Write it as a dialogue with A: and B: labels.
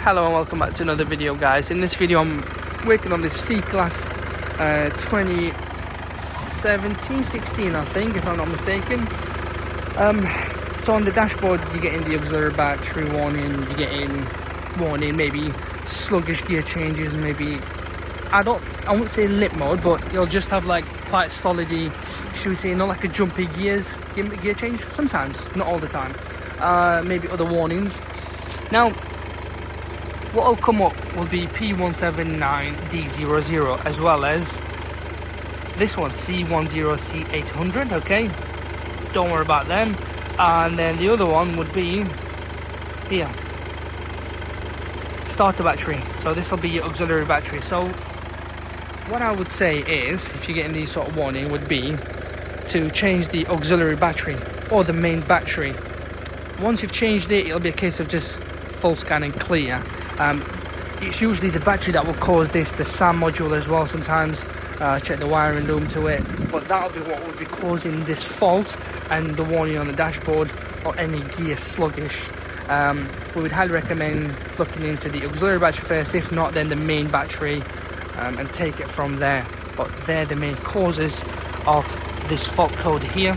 A: Hello and welcome back to another video, guys. In this video I'm working on this C-Class 2017-16 I think, if I'm not mistaken. So on the dashboard you're getting the auxiliary battery warning, you're getting warning maybe sluggish gear changes, maybe I won't say limp mode, but you'll just have like quite solidly, should we say, not like a jumpy gear change sometimes, not all the time. Maybe other warnings. Now what will come up will be P179D00 as well as this one, C10C800. okay, don't worry about them. And then the other one would be here, starter battery. So this will be your auxiliary battery. So what I would say is, if you're getting these sort of warning, would be to change the auxiliary battery or the main battery. Once you've changed it, it'll be a case of just full scan and clear. It's usually the battery that will cause this, the SAM module as well sometimes. Check the wiring loom to it, but that'll be what would be causing this fault and the warning on the dashboard or any gear sluggish. We would highly recommend looking into the auxiliary battery first, if not then the main battery, and take it from there. But they're the main causes of this fault code here.